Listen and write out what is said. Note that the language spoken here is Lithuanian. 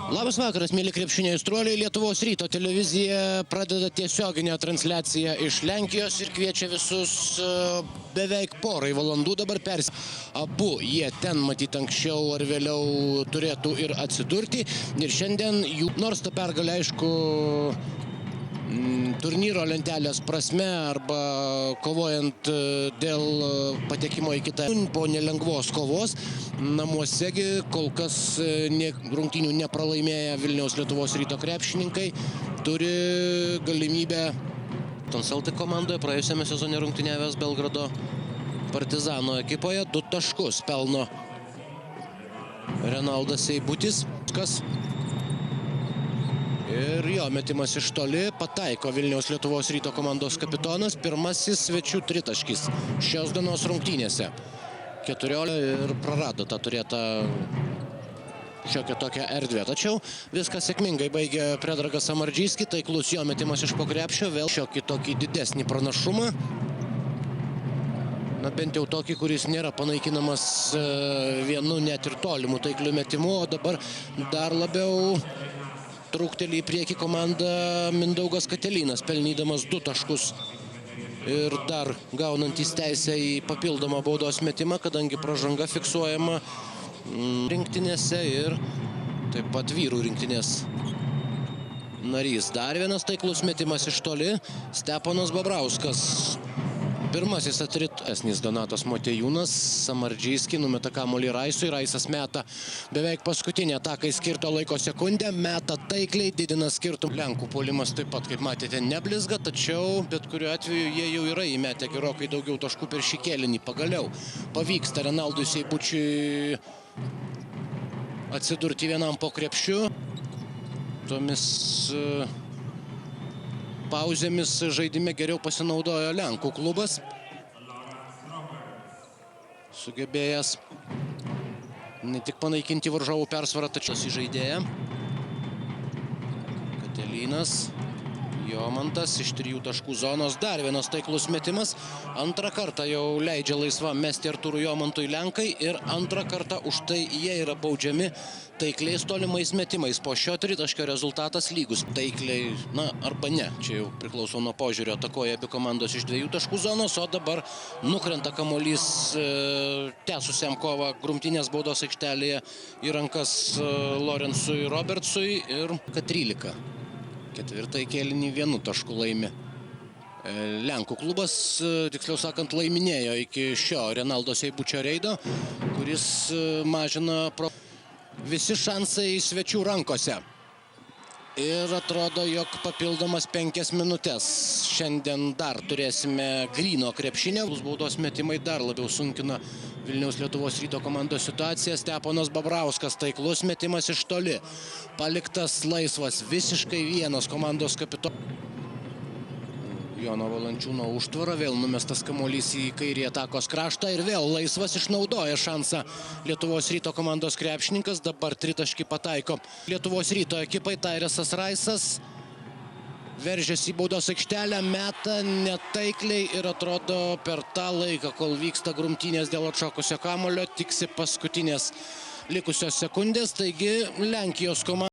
Labas vakaras, mėly krepšinio aistruoliai. Lietuvos ryto televizija pradeda tiesioginę transliaciją iš Lenkijos ir kviečia visus beveik porai valandų dabar persi. Abu jie ten matyti anksčiau ar vėliau turėtų ir atsidurti. Ir šiandien jų, nors ta pergalė aišku turnyro lentelės prasme arba kovojant dėl patekimo į kitą po nelengvos kovos, namuosegi kol kas rungtynių nepralaimėję Vilniaus Lietuvos ryto krepšininkai turi galimybę Celtic komandoje praėjusiame sezone rungtyniavęs Belgrado Partizano ekipoje 2 taškus pelno Renaldas Seibutis. Ir jo metimas iš toli pataiko Vilniaus Lietuvos ryto komandos kapitonas. Pirmasis svečių tritaškis šios dienos rungtynėse. 14 ir prarado tą turėtą šiokią tokią erdvę. Tačiau viskas sėkmingai baigė Predragas Samardžyski. Taiklus jo metimas iš po krepšio. Vėl šiokį tokį didesnį pranašumą. Na bent jau tokį, kuris nėra panaikinamas vienu net ir tolimų taiklių metimu. O dabar dar labiau trūktelį į priekį komandą Mindaugas Katelynas, pelnydamas 2 taškus ir dar gaunantis teisę į papildomą baudos metimą, kadangi pražanga fiksuojama rinktinėse ir taip pat vyrų rinktinės narys. Dar vienas taiklus metimas iš toli, Steponas Babrauskas. Pirmasis atritesnis Donatas Motiejūnas, Samardžyski numeta kamuolį Raisui, Raisas meta beveik paskutinį atakai skirto laiko sekundę, meta taikliai, didina skirtumą. Lenkų puolimas taip pat, kaip matėte, neblizga, tačiau bet kuriuo atveju jie jau yra įmetę gerokai daugiau taškų per šį kėlinį. Pagaliau pavyksta Renaldui Seibučiui atsidurti vienam po krepšiu. Tomis pauzėmis žaidime geriau pasinaudojo Lenkų klubas. Sugebėjęs ne tik panaikinti varžovų persvarą, tačiau įžaidėja. Katelynas, Jomantas iš 3 taškų zonos. Dar vienas taiklus metimas. Antrą kartą jau leidžia laisvam mesti Artūrui Jomantui Lenkai ir antrą kartą už tai jie yra baudžiami taikliais tolimais metimais. Po šio tritaškio rezultatas lygus. Taikliai, na, arba ne. Čia jau priklauso nuo požiūrio. Atakoja abi komandos iš 2 taškų zonos, o dabar nukrenta kamuolys tęsusiam kovą grumtinės baudos aikštelėje į rankas Lorensui Robertsui ir 13. Ketvirtąjį kėlinį 1 tašku laimi Lenkų klubas, tiksliau sakant, laiminėjo iki šio Renaldo Seibučio reido, kuris mažina visi šansai svečių rankose. Ir atrodo, jog papildomas 5 minutės šiandien dar turėsime gryno krepšinio. Baudos metimai dar labiau sunkina Vilniaus Lietuvos ryto komandos situaciją. Steponas Babrauskas, taiklus metimas iš toli. Paliktas laisvas visiškai vienas komandos kapitonas. Jono Valančiūno užtvara, vėl numestas kamuolys į kairį atakos kraštą ir vėl laisvas išnaudoja šansą Lietuvos ryto komandos krepšininkas. Dabar tritaškį pataiko Lietuvos ryto ekipai. Tairesas Raisas veržiasi į baudos aikštelę, meta netaikliai ir atrodo per tą laiką, kol vyksta grumtynės dėl atšokusio kamuolio, tiksi paskutinės likusios sekundės. Taigi Lenkijos komanda